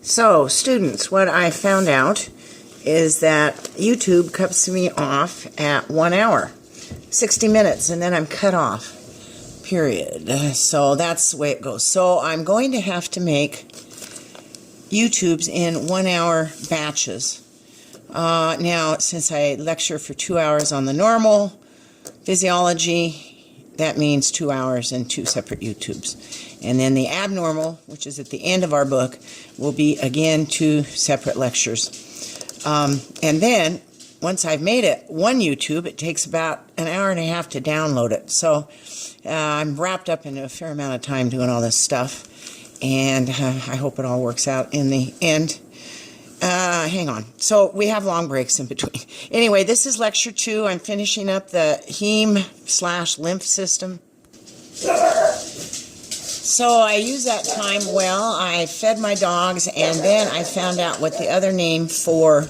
So, students, what I found out is that YouTube cuts me off at 1 hour, 60 minutes, and then I'm cut off, period. So that's the way it goes. So I'm going to have to make YouTubes in 1 hour batches. Now, since I lecture for 2 hours on the normal physiology, that means 2 hours and 2 separate YouTubes. And then the abnormal, which is at the end of our book, will be, again, 2 separate lectures. And then, once I've made it one YouTube, it takes about an hour and a half to download it. So I'm wrapped up in a fair amount of time doing all this stuff. And I hope it all works out in the end. Hang on. So we have long breaks in between. Anyway, this is lecture 2. I'm finishing up the heme/lymph system. So I used that time well. I fed my dogs, and then I found out what the other name for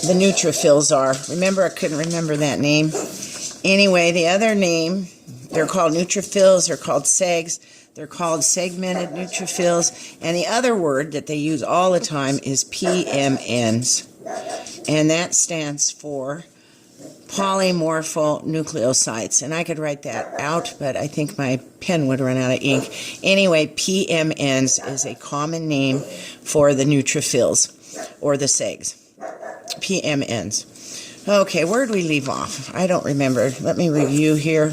the neutrophils are. Remember, I couldn't remember that name. Anyway, the other name, they're called neutrophils, they're called segs, they're called segmented neutrophils, and the other word that they use all the time is PMNs, and that stands for polymorphonucleosides. And I could write that out, but I think my pen would run out of ink. Anyway, PMNs is a common name for the neutrophils, or the segs. PMNs. Okay, where did we leave off? I don't remember. Let me review here.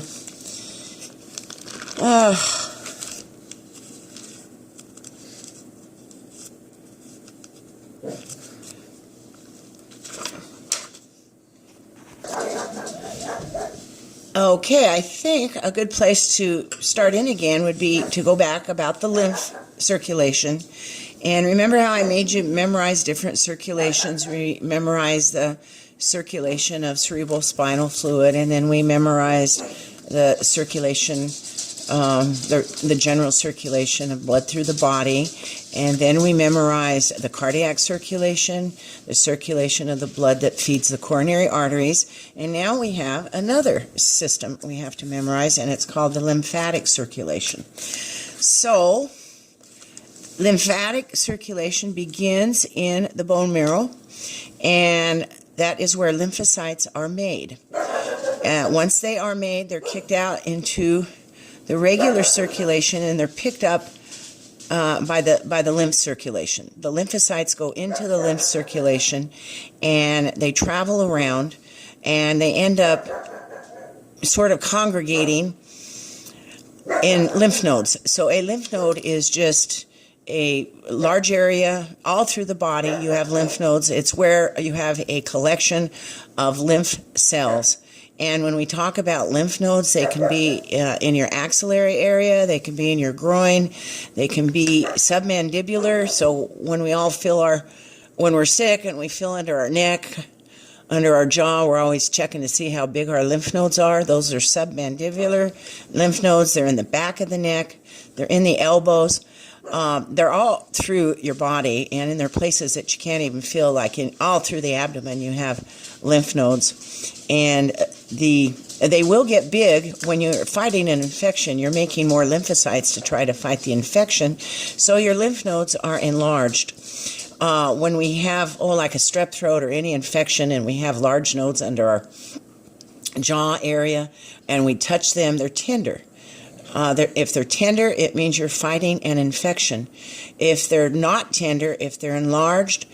Okay, I think a good place to start in again would be to go back about the lymph circulation. And remember how I made you memorize different circulations? We memorized the circulation of cerebral spinal fluid, and then we memorized the circulation, the general circulation of blood through the body, and then we memorized the cardiac circulation, the circulation of the blood that feeds the coronary arteries, and now we have another system we have to memorize, and it's called the lymphatic circulation. So, lymphatic circulation begins in the bone marrow, and that is where lymphocytes are made. Once they are made, they're kicked out into the regular circulation, and they're picked up by the lymph circulation. The lymphocytes go into the lymph circulation, and they travel around, and they end up sort of congregating in lymph nodes. So a lymph node is just a large area all through the body. You have lymph nodes. It's where you have a collection of lymph cells. And when we talk about lymph nodes, they can be in your axillary area, they can be in your groin, they can be submandibular. So when we all when we're sick and we feel under our neck, under our jaw, we're always checking to see how big our lymph nodes are. Those are submandibular lymph nodes. They're in the back of the neck. They're in the elbows. They're all through your body, and in their places that you can't even feel, like all through the abdomen you have lymph nodes. And they will get big when you're fighting an infection. You're making more lymphocytes to try to fight the infection, so your lymph nodes are enlarged. When we have, like a strep throat or any infection, and we have large nodes under our jaw area, and we touch them, they're tender. If they're tender, it means you're fighting an infection. If they're not tender, if they're enlarged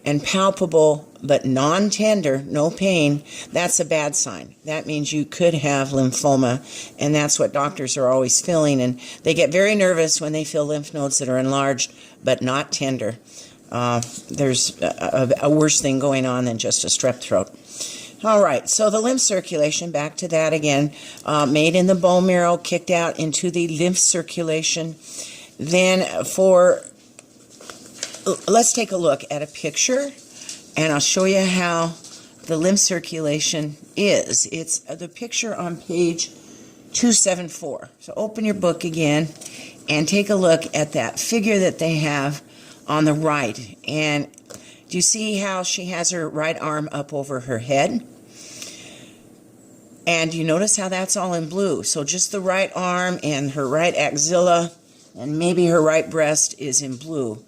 and palpable but non-tender, no pain, that's a bad sign. That means you could have lymphoma, and that's what doctors are always feeling. And they get very nervous when they feel lymph nodes that are enlarged but not tender. There's a worse thing going on than just a strep throat. All right, so the lymph circulation, back to that again, made in the bone marrow, kicked out into the lymph circulation. Then let's take a look at a picture, and I'll show you how the lymph circulation is. It's the picture on page 274. So open your book again and take a look at that figure that they have on the right. And do you see how she has her right arm up over her head? And you notice how that's all in blue. So just the right arm and her right axilla And maybe her right breast is in blue.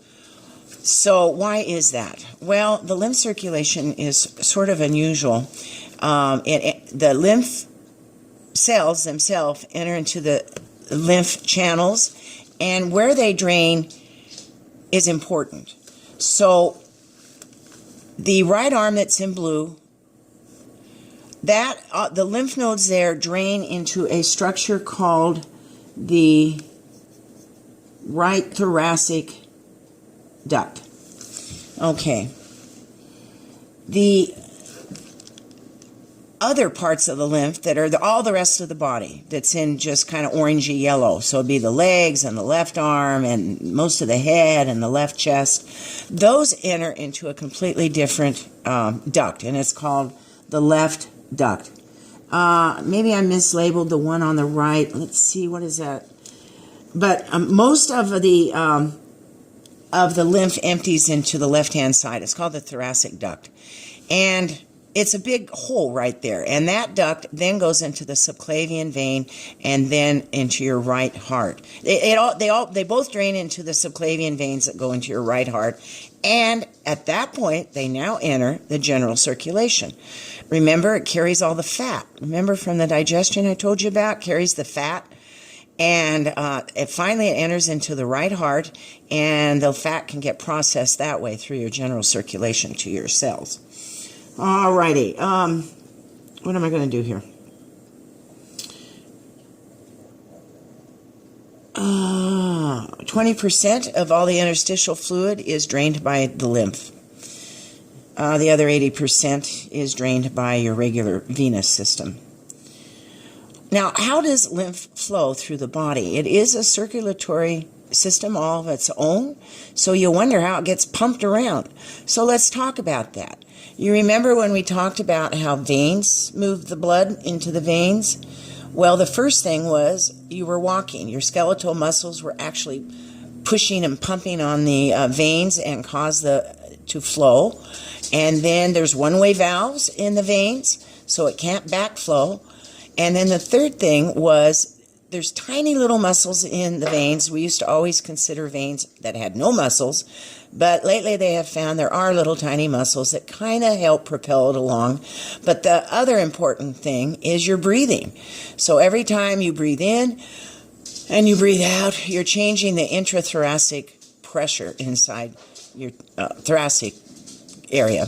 So why is that? Well, the lymph circulation is sort of unusual. The lymph cells themselves enter into the lymph channels, and where they drain is important. So the right arm that's in blue, that the lymph nodes there drain into a structure called the right thoracic duct. Okay. The other parts of the lymph that are all the rest of the body that's in just kind of orangey yellow, so it'd be the legs and the left arm and most of the head and the left chest, those enter into a completely different duct, and it's called the left duct. Maybe I mislabeled the one on the right. Let's see, what is that? But most of the lymph empties into the left-hand side. It's called the thoracic duct. And it's a big hole right there. And that duct then goes into the subclavian vein and then into your right heart. They both drain into the subclavian veins that go into your right heart. And at that point, they now enter the general circulation. Remember, it carries all the fat. Remember from the digestion I told you about? Carries the fat. And finally it enters into the right heart, and the fat can get processed that way through your general circulation to your cells. Alrighty, what am I going to do here? 20% of all the interstitial fluid is drained by the lymph. The other 80% is drained by your regular venous system. Now, how does lymph flow through the body? It is a circulatory system all of its own, so you wonder how it gets pumped around. So let's talk about that. You remember when we talked about how veins move the blood into the veins? Well, the first thing was you were walking. Your skeletal muscles were actually pushing and pumping on the veins and cause to flow. And then there's one-way valves in the veins, so it can't backflow. And then the third thing was there's tiny little muscles in the veins. We used to always consider veins that had no muscles, but lately they have found there are little tiny muscles that kind of help propel it along. But the other important thing is your breathing. So every time you breathe in and you breathe out, you're changing the intrathoracic pressure inside your thoracic area.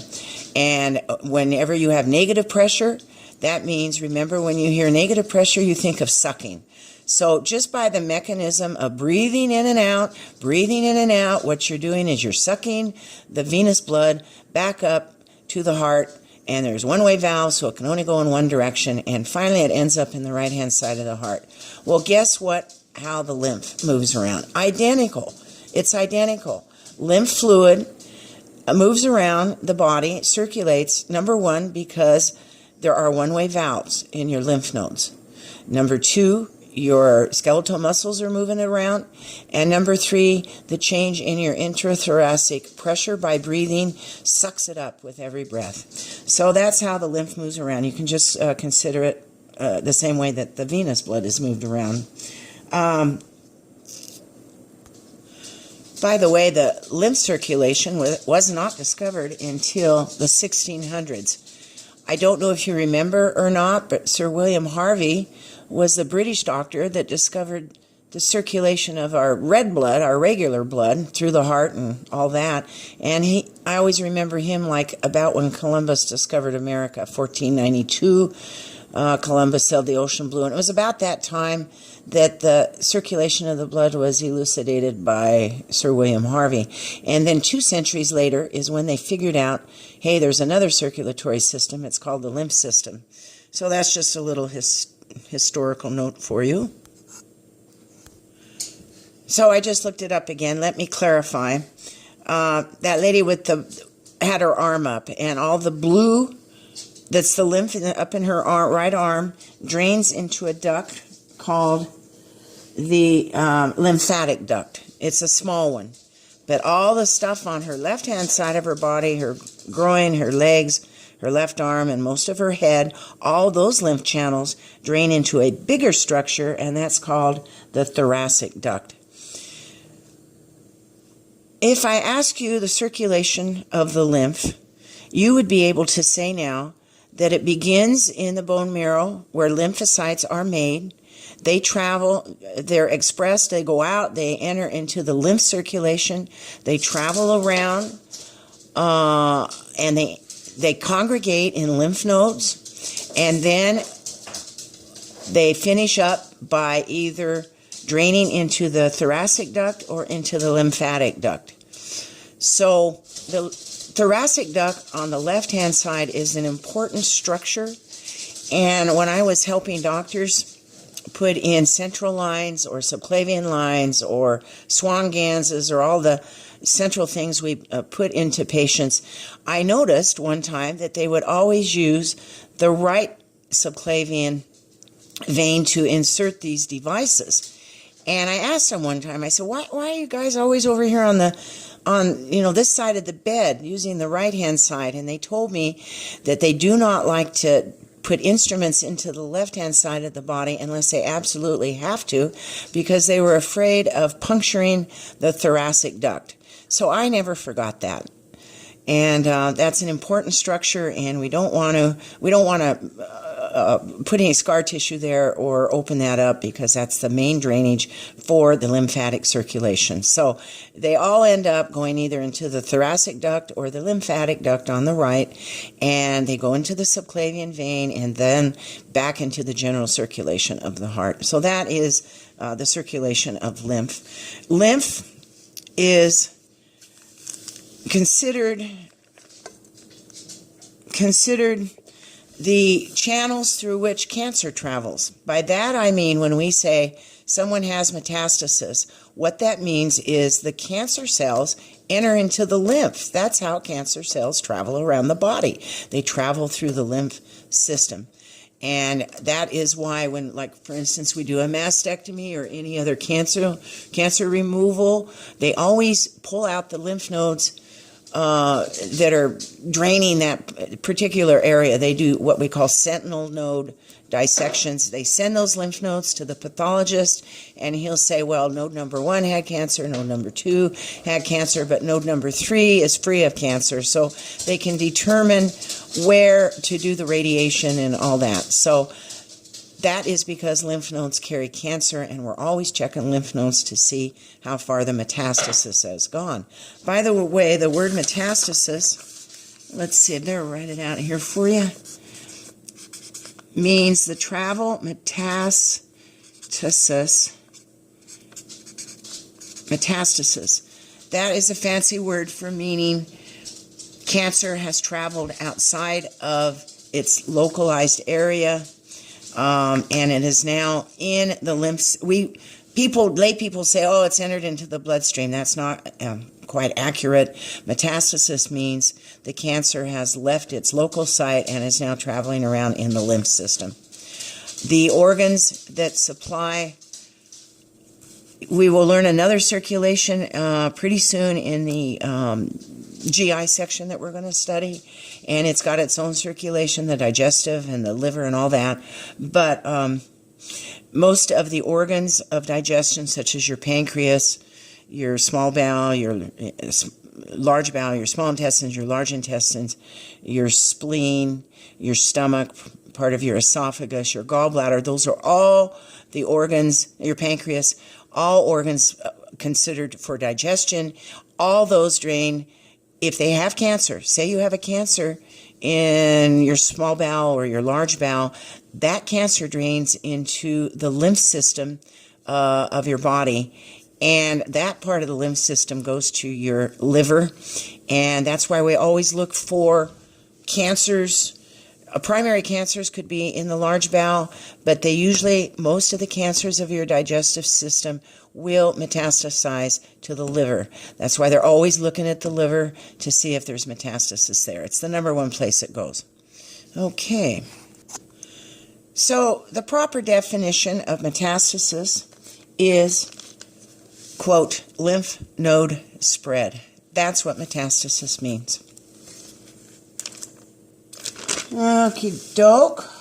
And whenever you have negative pressure, that means, remember, when you hear negative pressure, you think of sucking. So just by the mechanism of breathing in and out, what you're doing is you're sucking the venous blood back up to the heart, and there's one-way valve, so it can only go in one direction, and finally it ends up in the right-hand side of the heart. Well, guess what? How the lymph moves around. Identical. It's identical. Lymph fluid moves around the body, circulates, number one, because there are one-way valves in your lymph nodes. Number two, your skeletal muscles are moving around. And number three, the change in your intrathoracic pressure by breathing sucks it up with every breath. So that's how the lymph moves around. You can just consider it the same way that the venous blood is moved around. By the way, the lymph circulation was not discovered until the 1600s. I don't know if you remember or not, but Sir William Harvey was the British doctor that discovered the circulation of our red blood, our regular blood, through the heart and all that. And I always remember him like about when Columbus discovered America, 1492. Columbus sailed the ocean blue, and it was about that time that the circulation of the blood was elucidated by Sir William Harvey. And then 2 centuries later is when they figured out, hey, there's another circulatory system. It's called the lymph system. So that's just a little historical note for you. So I just looked it up again. Let me clarify. That lady had her arm up, and all the blue, that's the lymph up in her right arm, drains into a duct called the lymphatic duct. It's a small one. But all the stuff on her left-hand side of her body, her groin, her legs, her left arm, and most of her head, all those lymph channels drain into a bigger structure, and that's called the thoracic duct. If I ask you the circulation of the lymph, you would be able to say now that it begins in the bone marrow where lymphocytes are made. They travel, they're expressed, they go out, they enter into the lymph circulation, they travel around, and they congregate in lymph nodes, and then they finish up by either draining into the thoracic duct or into the lymphatic duct. So the thoracic duct on the left-hand side is an important structure, and when I was helping doctors put in central lines or subclavian lines or Swan-Ganses or all the central things we put into patients, I noticed one time that they would always use the right subclavian vein to insert these devices. And I asked them one time, I said, why are you guys always over here on this side of the bed using the right-hand side? And they told me that they do not like to put instruments into the left-hand side of the body unless they absolutely have to, because they were afraid of puncturing the thoracic duct. So I never forgot that. And that's an important structure, and we don't want to put any scar tissue there or open that up, because that's the main drainage for the lymphatic circulation. So they all end up going either into the thoracic duct or the lymphatic duct on the right, and they go into the subclavian vein and then back into the general circulation of the heart. So that is the circulation of lymph. Lymph is considered the channels through which cancer travels. By that I mean when we say someone has metastasis, what that means is the cancer cells enter into the lymph. That's how cancer cells travel around the body. They travel through the lymph system. And that is why when, like, for instance, we do a mastectomy or any other cancer removal, they always pull out the lymph nodes that are draining that particular area. They do what we call sentinel node dissections. They send those lymph nodes to the pathologist, and he'll say, well, node number 1 had cancer, node number 2 had cancer, but node number 3 is free of cancer. So they can determine where to do the radiation and all that. So that is because lymph nodes carry cancer, and we're always checking lymph nodes to see how far the metastasis has gone. By the way, the word metastasis, let's see, I better write it out here for you, means the travel metastasis. That is a fancy word for meaning cancer has traveled outside of its localized area, and it is now in the lymphs. Lay people say, oh, it's entered into the bloodstream. That's not quite accurate. Metastasis means the cancer has left its local site and is now traveling around in the lymph system. The organs that supply, we will learn another circulation pretty soon in the GI section that we're going to study, and it's got its own circulation, the digestive and the liver and all that. But most of the organs of digestion, such as your pancreas, your small bowel, your large bowel, your small intestines, your large intestines, your spleen, your stomach, part of your esophagus, your gallbladder, those are all the organs, your pancreas, all organs considered for digestion. All those drain if they have cancer. Say you have a cancer in your small bowel or your large bowel, that cancer drains into the lymph system of your body, and that part of the lymph system goes to your liver, and that's why we always look for cancers. Primary cancers could be in the large bowel, but most of the cancers of your digestive system will metastasize to the liver. That's why they're always looking at the liver to see if there's metastasis there. It's the number 1 place it goes. Okay. So the proper definition of metastasis is, quote, lymph node spread. That's what metastasis means. Okie doke.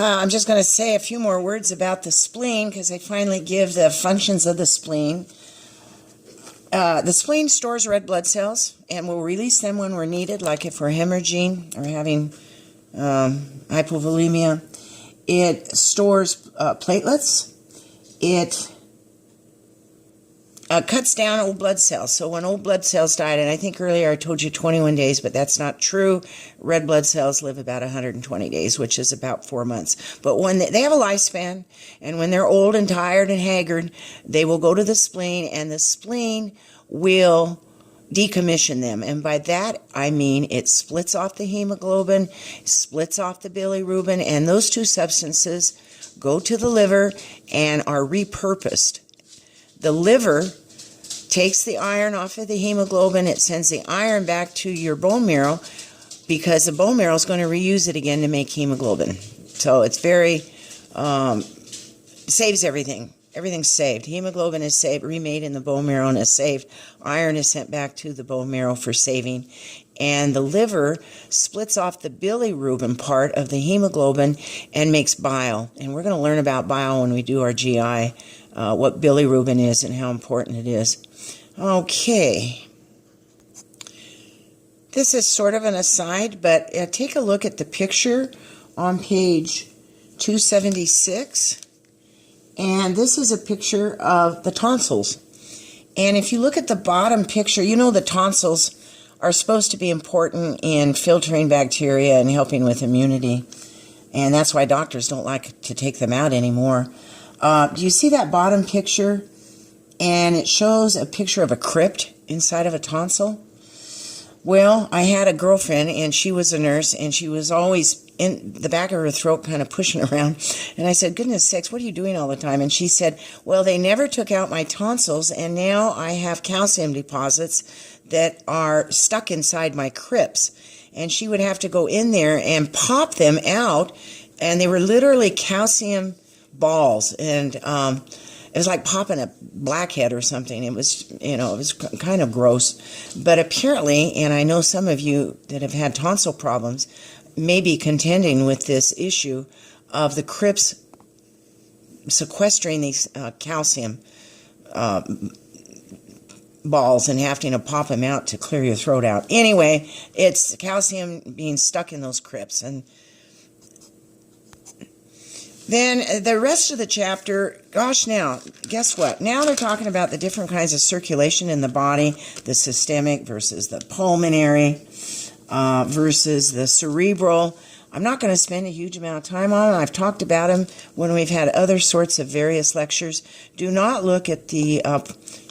I'm just going to say a few more words about the spleen because I finally give the functions of the spleen. The spleen stores red blood cells and will release them when we're needed, like if we're hemorrhaging or having hypovolemia. It stores platelets. It cuts down old blood cells. So when old blood cells died, and I think earlier I told you 21 days, but that's not true. Red blood cells live about 120 days, which is about 4 months. But when they have a lifespan, and when they're old and tired and haggard, they will go to the spleen, and the spleen will decommission them. And by that, I mean it splits off the hemoglobin, splits off the bilirubin, and those two substances go to the liver and are repurposed. The liver takes the iron off of the hemoglobin. It sends the iron back to your bone marrow because the bone marrow is going to reuse it again to make hemoglobin. So it's very, saves everything. Everything's saved. Hemoglobin is saved, remade in the bone marrow and is saved. Iron is sent back to the bone marrow for saving. And the liver splits off the bilirubin part of the hemoglobin and makes bile. And we're going to learn about bile when we do our GI, what bilirubin is and how important it is. Okay. This is sort of an aside, but take a look at the picture on page 276. And this is a picture of the tonsils. And if you look at the bottom picture, you know the tonsils are supposed to be important in filtering bacteria and helping with immunity. And that's why doctors don't like to take them out anymore. Do you see that bottom picture? And it shows a picture of a crypt inside of a tonsil. Well, I had a girlfriend, and she was a nurse, and she was always in the back of her throat kind of pushing around. And I said, goodness sakes, what are you doing all the time? And she said, well, they never took out my tonsils, and now I have calcium deposits that are stuck inside my crypts. And she would have to go in there and pop them out, and they were literally calcium balls. And it was like popping a blackhead or something. It was, it was kind of gross. But apparently, and I know some of you that have had tonsil problems may be contending with this issue of the crypts sequestering these calcium balls and having to pop them out to clear your throat out. Anyway, it's calcium being stuck in those crypts. And then the rest of the chapter, gosh, now, guess what? Now they're talking about the different kinds of circulation in the body, the systemic versus the pulmonary versus the cerebral. I'm not going to spend a huge amount of time on them. I've talked about them when we've had other sorts of various lectures. Do not look at the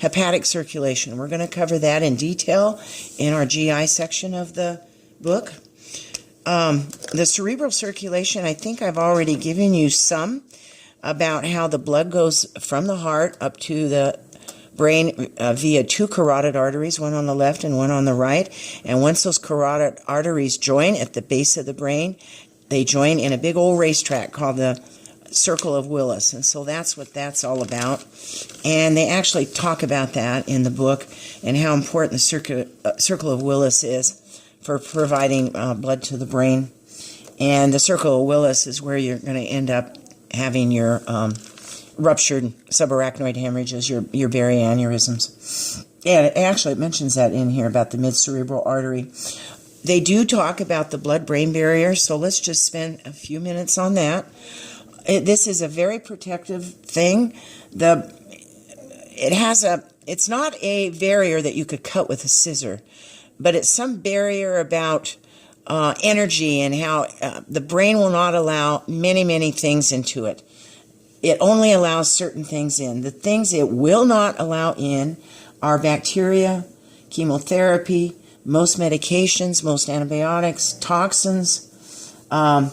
hepatic circulation. We're going to cover that in detail in our GI section of the book. The cerebral circulation, I think I've already given you some about how the blood goes from the heart up to the brain via two carotid arteries, one on the left and one on the right. And once those carotid arteries join at the base of the brain, they join in a big old racetrack called the Circle of Willis. And so that's what that's all about. And they actually talk about that in the book and how important the Circle of Willis is for providing blood to the brain. And the Circle of Willis is where you're going to end up having your ruptured subarachnoid hemorrhages, your barianeurysms. And it mentions that in here about the mid-cerebral artery. They do talk about the blood-brain barrier, so let's just spend a few minutes on that. This is a very protective thing. It's not a barrier that you could cut with a scissor, but it's some barrier about energy and how the brain will not allow many, many things into it. It only allows certain things in. The things it will not allow in are bacteria, chemotherapy, most medications, most antibiotics, toxins, red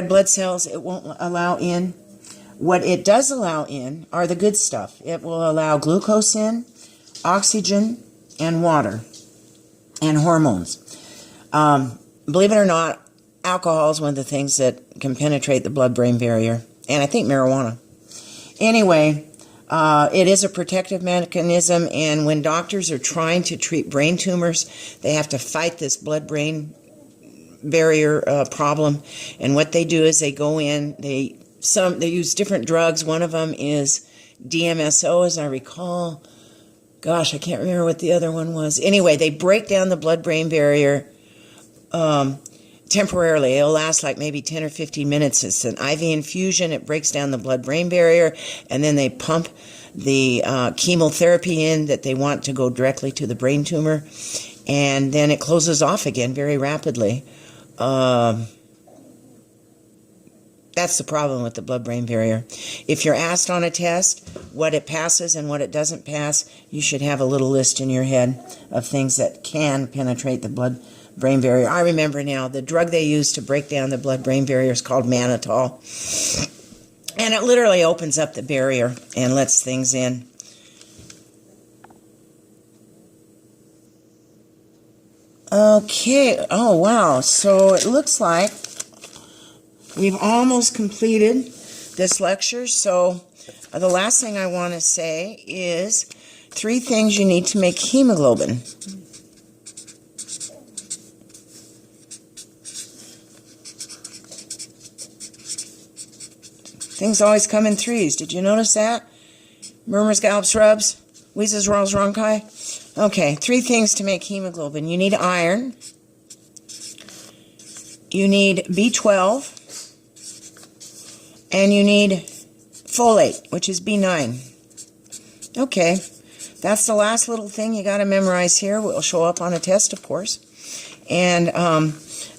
blood cells it won't allow in. What it does allow in are the good stuff. It will allow glucose in, oxygen, and water, and hormones. Believe it or not, alcohol is one of the things that can penetrate the blood-brain barrier, and I think marijuana. Anyway, it is a protective mechanism, and when doctors are trying to treat brain tumors, they have to fight this blood-brain barrier problem. And what they do is they go in, they use different drugs. One of them is DMSO, as I recall. Gosh, I can't remember what the other one was. Anyway, they break down the blood-brain barrier temporarily. It'll last like maybe 10 or 15 minutes. It's an IV infusion. It breaks down the blood-brain barrier, and then they pump the chemotherapy in that they want to go directly to the brain tumor, and then it closes off again very rapidly. That's the problem with the blood-brain barrier. If you're asked on a test what it passes and what it doesn't pass, you should have a little list in your head of things that can penetrate the blood-brain barrier. I remember now, the drug they use to break down the blood-brain barrier is called mannitol. And it literally opens up the barrier and lets things in. Okay, oh wow, so it looks like we've almost completed this lecture. So the last thing I want to say is 3 things you need to make hemoglobin. Things always come in 3s. Did you notice that? Murmurs, gallops, rubs, wheezes, rolls, ronchi. Okay, 3 things to make hemoglobin. You need iron. You need B12. And you need folate, which is B9. Okay, that's the last little thing you got to memorize here. It will show up on a test, of course. And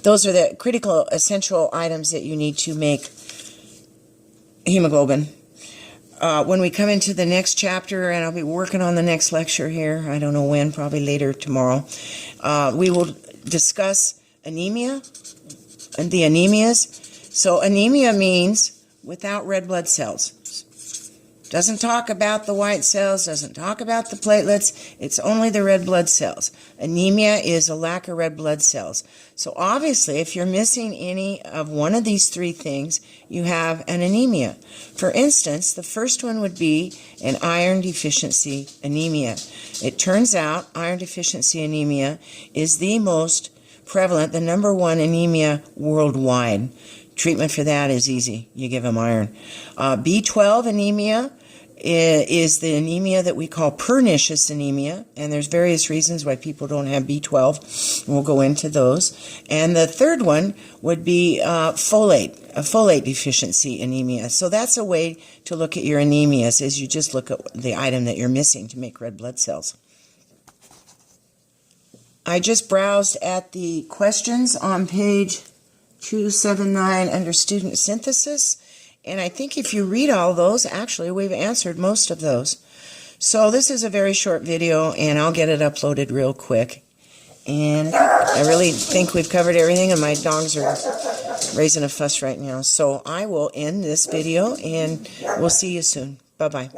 those are the critical, essential items that you need to make hemoglobin. When we come into the next chapter, and I'll be working on the next lecture here, I don't know when, probably later tomorrow, we will discuss anemia and the anemias. So anemia means without red blood cells. Doesn't talk about the white cells, doesn't talk about the platelets, it's only the red blood cells. Anemia is a lack of red blood cells. So obviously, if you're missing any of one of these 3 things, you have an anemia. For instance, the first one would be an iron deficiency anemia. It turns out iron deficiency anemia is the most prevalent, the #1 anemia worldwide. Treatment for that is easy. You give them iron. B12 anemia is the anemia that we call pernicious anemia, and there's various reasons why people don't have B12. We'll go into those. And the third one would be folate deficiency anemia. So that's a way to look at your anemias, is you just look at the item that you're missing to make red blood cells. I just browsed at the questions on page 279 under student synthesis, and I think if you read all those, actually we've answered most of those. So this is a very short video, and I'll get it uploaded real quick. And I really think we've covered everything, and my dogs are raising a fuss right now. So I will end this video, and we'll see you soon. Bye-bye.